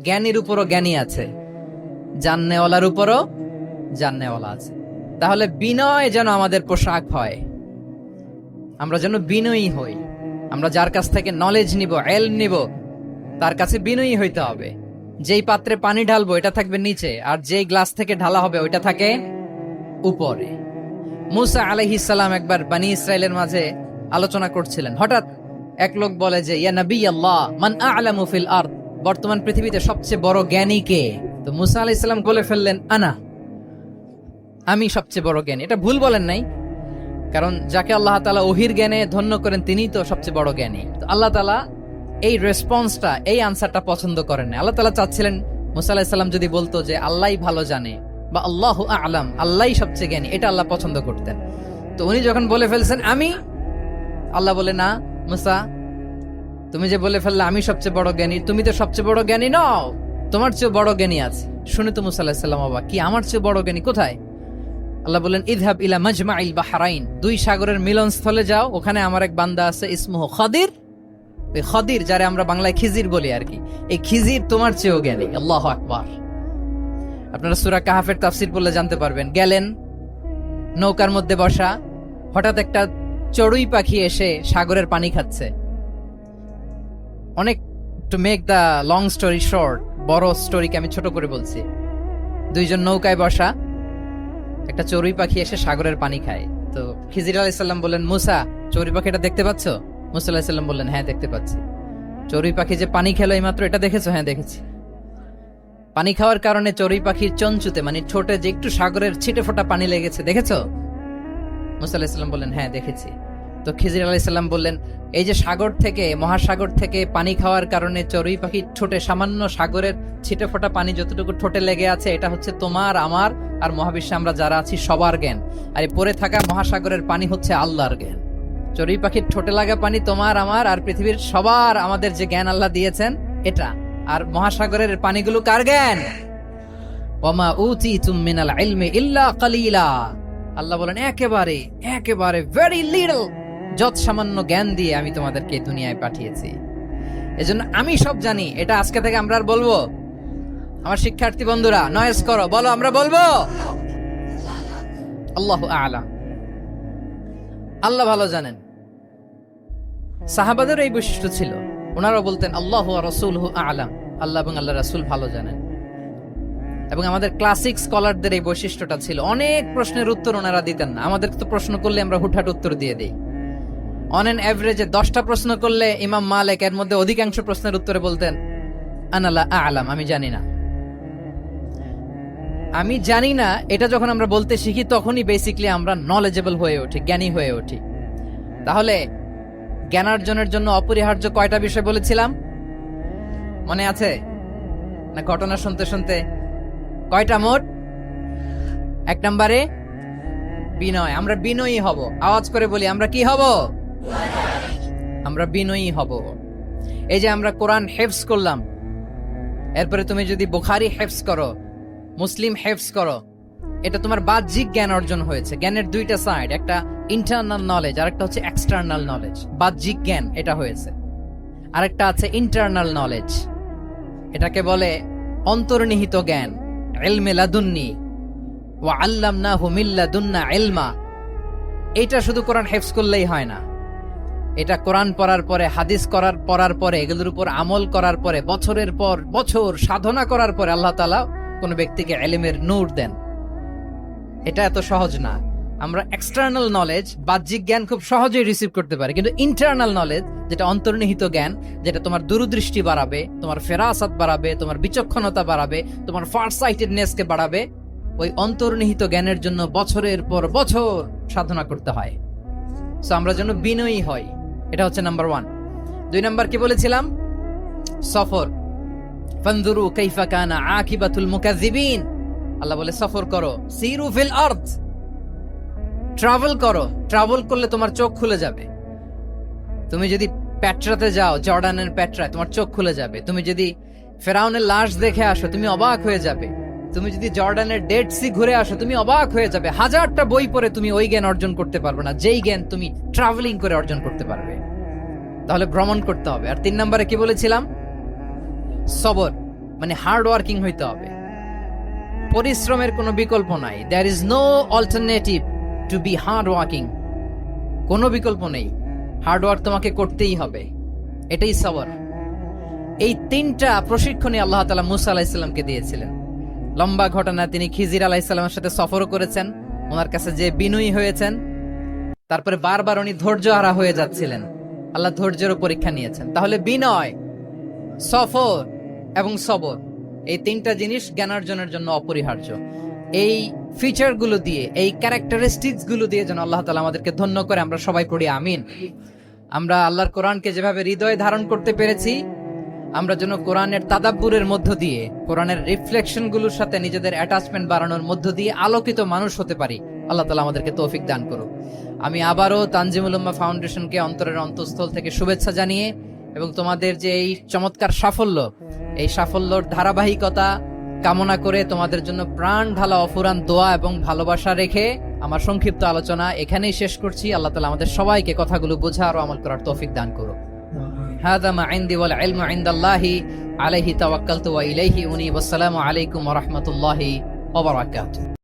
জ্ঞানীর উপরও জ্ঞানী আছে, জাননেওয়ালার উপরও জাননেওয়ালা আছে। তাহলে বিনয় যেন আমাদের পোশাক হয়, আমরা যেন বিনয়ী হই। আমরা যার কাছ থেকে নলেজ নিব, এলম নিব, তার কাছে বিনয়ী হইতে হবে। যেই পাত্রে পানি ঢালবো এটা থাকবে নিচে, আর যেই গ্লাস থেকে ঢালা হবে ওইটা থাকে উপরে। মুসা আলাইহিস সালাম একবার বনি ইসরাইলের মাঝে আলোচনা করছিলেন, হঠাৎ এক লোক বলে যে ইয়া নবী আল্লাহ মান আ'লামু ফিল আরদ, বর্তমান পৃথিবীতে সবচেয়ে বড় জ্ঞানী কে? তো মুসা আলাইহিস সালাম বলে ফেললেন আনা, আমি সবচেয়ে বড় জ্ঞানী। এটা ভুল বলেন নাই, কারণ যাকে আল্লাহ তাআলা ওহির জ্ঞানে ধন্য করেন তিনিই তো সবচেয়ে বড় জ্ঞানী। তো আল্লাহ তাআলা এই রেসপন্সটা, এই আনসারটা পছন্দ করেন না। আল্লাহ তাআলা চাচ্ছিলেন মুসা আলাইহিস সালাম যদি বলতো যে আল্লাহই ভালো জানে বা আল্লাহু আ'লাম, আল্লাহই সবচেয়ে জ্ঞানী, এটা আল্লাহ পছন্দ করতেন। তো উনি যখন বলে ফেলছেন আমি, আল্লাহ বলে না মুসা, তুমি যে বলে ফেললে আমি সবচেয়ে বড় জ্ঞানী, তুমি তো সবচেয়ে বড় জ্ঞানী নও, তোমার চেয়ে বড় জ্ঞানী আছে। শুনে তো মুসা আলাইহিস সালাম অবাক, কি আমার চেয়ে বড় জ্ঞানী কোথায়? আল্লাহ বলেন ইযহাব ইলা মাজমাইল বাহরাইন, দুই সাগরের মিলনস্থলে যাও, ওখানে আমার এক বান্দা আছে ইসমুহু খাদির। এই খাদির, যারে আমরা বাংলায় খিজির বলি আর কি, এই খিজির তোমার চেয়েও জ্ঞানী। আল্লাহু আকবার। আপনারা সূরা কাহাফের তাফসীর পড়লে জানতে পারবেন। গেলেন, নৌকার মধ্যে বসা, হঠাৎ একটা চড়ুই পাখি এসে সাগরের পানি খাচ্ছে। অনেক, to make the long story short, বড় স্টোরিকে আমি ছোট করে বলছি। দুইজন নৌকায় বসা, একটা চড়ুই পাখি এসে সাগরের পানি খায়। তো খিজির আলাইহিস সালাম বললেন মুসা, চড়ুই পাখিটা দেখতে পাচ্ছ? মুসা আলাইহিস সালাম বললেন হ্যাঁ দেখতে পাচ্ছি। চড়ুই পাখি যে পানি খেলো এইমাত্র, এটা দেখেছো? হ্যাঁ দেখেছি। পানি খাওয়ার কারণে চড়ুই পাখির চঞ্চুতে, মানে ঠোঁটে যে একটু সাগরের ছিটে ফোটা পানি লেগেছে, দেখেছো? মুসা আলাইহিস সালাম বললেন হ্যাঁ দেখেছি। তো খিজির আলাইহিস সালাম বললেন এই যে সাগর থেকে, মহাসাগর থেকে পানি খাওয়ার কারণে চড়ুই পাখির ঠোঁটে সামান্য সাগরের ছিটে ফোটা পানি যতটুকু ঠোঁটে লেগে আছে, এটা হচ্ছে তোমার, আমার আর মহাবিশ্বে আমরা যারা আছি সবার জ্ঞান। আর এই পড়ে থাকা মহাসাগরের পানি হচ্ছে আল্লাহর জ্ঞান। চড়ুই পাখির ঠোঁটে লাগা পানি তোমার, আমার আর পৃথিবীর সবার, আমাদের যে জ্ঞান আল্লাহ দিয়েছেন এটা। আর মহাসাগরের পানিগুলো কার জ্ঞান? ওয়ামা উতিতুম মিনাল ইলমি ইল্লা কালিলা। আল্লাহ বলেন একেবারে একেবারে ভেরি লিটল, যত সামান্য জ্ঞান দিয়ে আমি তোমাদেরকে দুনিয়ায় পাঠিয়েছি। এজন্য আমি সব জানি, এটা আজকে থেকে আমরা আর বলবো। আমার শিক্ষার্থী বন্ধুরা নয়েজ করো, বলো আমরা বলবো আল্লাহু আ'লাম, আল্লাহ ভালো জানেন। সাহাবাদের এই বৈশিষ্ট্য ছিল, ওনারা বলতেন আল্লাহু ওয়া রাসূলুহু আ'লাম, আল্লাহ এবং আল্লাহর রাসূল ভালো জানেন। এবং আমাদের ক্লাসিক স্কলারদের এই বৈশিষ্ট্যটা ছিল, অনেক প্রশ্নের উত্তর ওনারা দিতেন না। আমাদের তো প্রশ্ন করলে আমরা হুটহাট উত্তর দিয়ে দিই। অন এন এভারেজে 10টা প্রশ্ন করলে ইমাম মালিক এর মধ্যে অধিকাংশ প্রশ্নের উত্তরে বলতেন আনা লা আ'লাম, আমি জানি না। আমি জানি না এটা যখন আমরা বলতে শিখি, তখনই বেসিক্যালি আমরা নলেজেবল হয়ে উঠি, জ্ঞানী হয়ে উঠি। তাহলে জ্ঞানার্জনের জন্য অপরিহার্য কয়টা বিষয় বলেছিলাম, মনে আছে না? ঘটনা শুনতে শুনতে কয়টা মোট? 1 নম্বরে বিনয়। আমরা বিনয়ী হব। আওয়াজ করে বলি আমরা কি হব? আমরা বিনয়ী হব। এই যে আমরা কোরআন হেফজ করলাম, এরপরে তুমি যদি বুখারী হেফজ করো, মুসলিম হেফজ করো, এটা তোমার বাহ্যিক জ্ঞান অর্জন হয়েছে। জ্ঞানের দুইটা সাইড, একটা ইন্টারনাল নলেজ আর একটা হচ্ছে এক্সটার্নাল নলেজ। বাহ্যিক জ্ঞান এটা হয়েছে, আরেকটা আছে ইন্টারনাল নলেজ, এটাকে বলে অন্তর্নিহিত জ্ঞান। ইলমে লাদুন্নি ওয়া আল্লামনাহু মিন লাদুন্না ইলমা। এটা শুধু কোরআন হেফজ করলেই হয় না, এটা কোরআন পড়ার পরে, হাদিস পড়ার পরে, এগুলোর উপর আমল করার পরে, বছরের পর বছর সাধনা করার পরে আল্লাহ তাআলা কোন ব্যক্তিকে ইলমের নূর দেন। এটা এত সহজ না। আমরা এক্সটার্নাল নলেজ, বাহ্যিক জ্ঞান খুব সহজেই রিসিভ করতে পারি, কিন্তু ইন্টারনাল নলেজ, যেটা অন্তর্নিহিত জ্ঞান, যেটা তোমার দূরদৃষ্টি বাড়াবে, তোমার ফেরাসাত বাড়াবে, তোমার বিচক্ষণতা বাড়াবে, তোমার ফারসাইটেডনেসকে বাড়াবে, ওই অন্তর্নিহিত জ্ঞানের জন্য বছরের পর বছর সাধনা করতে হয়। সো আমরা যেন বিনয়ী হই, এটা হচ্ছে নাম্বার 1। 2 নাম্বার কি বলেছিলাম? সফর। ফানজুরু কাইফা কানা আকিবাতুল মুকাজ্জিবিন। আল্লাহ বলে সফর করো, সিরু ফিল আরদ, ট্রাভেল করো। ট্রাভেল করলে তোমার চোখ খুলে যাবে। তুমি যদি পেট্রাতে যাও, জর্ডানের পেট্রায়, তোমার চোখ খুলে যাবে। তুমি যদি ফেরাউনের লাশ দেখে আসো, তুমি অবাক হয়ে যাবে। তুমি যদি জর্ডানের ডেড সি ঘুরে আসো, তুমি অবাক হয়ে যাবে। 1000টা বই পড়ে তুমি ওই জ্ঞান অর্জন করতে পারবে না, যেই জ্ঞান তুমি ট্রাভেলিং করে অর্জন করতে পারবে। তাহলে ভ্রমণ করতে হবে। আর 3 নম্বরে কি বলেছিলাম? সবর। মানে হার্ড ওয়ার্কিং হইতে হবে, পরিশ্রমের কোনো বিকল্প নাই। There is no alternative to be hard working, কোনো বিকল্প নেই, হার্ড ওয়ার্ক তোমাকে করতেই হবে, এটাই সবর। এই তিনটা প্রশিক্ষণই আল্লাহ তাআলা মুসা আলাইহিসসালামকে দিয়েছিলেন। লম্বা ঘটনা, তিনি খিজির আলাইহিসসালামের সাথে সফরও করেছেন, ওনার কাছে যে বিনয়ী হয়েছেন, তারপরে বারবার উনি ধৈর্য হারা হয়ে যাচ্ছিলেন, আল্লাহ ধৈর্যেরও পরীক্ষা নিয়েছেন। তাহলে বিনয়, সফর এবং সবর, এই তিনটা জিনিস জ্ঞানার্জনের জন্য অপরিহার্য। এই ফিচার গুলো দিয়ে, এই ক্যারেক্টারিস্টিক্স গুলো দিয়ে যেন আল্লাহ তাআলা আমাদেরকে ধন্য করে। আমরা সবাই পড়ি আমিন। আমরা আল্লাহর কোরআনকে যেভাবে হৃদয়ে ধারণ করতে পেরেছি, আমরা যেন কোরআনের তাদাব্বুরের মধ্য দিয়ে, কোরআনের রিফ্লেকশন গুলোর সাথে নিজেদের অ্যাটাচমেন্ট বাড়ানোর মধ্য দিয়ে আলোকিত মানুষ হতে পারি। আল্লাহ তাআলা আমাদেরকে তৌফিক দান করুক। আমি আবারও তানজিমুল উম্মাহ ফাউন্ডেশনকে অন্তরের অন্তঃস্থল থেকে শুভেচ্ছা জানিয়ে এবং তোমাদের যে এই চমৎকার সাফল্য, এই সাফল্যর ধারাবাহিকতা কামনা করে তোমাদের জন্য প্রাণ ঢালা অফুরান দোয়া এবং ভালোবাসা রেখে আমার সংক্ষিপ্ত আলোচনা এখানেই শেষ করছি। আল্লাহ তাআলা আমাদের সবাইকে কথাগুলো বোঝার ও আমল করার তৌফিক দান করুক। হাযা মা ইনদি ওয়াল ইলমু ইনদাল্লাহি আলাইহি তাওয়াক্কালতু ওয়া ইলাইহি উনীব। আসসালামু আলাইকুম ওয়া রাহমাতুল্লাহি ওয়া বারাকাতুহু।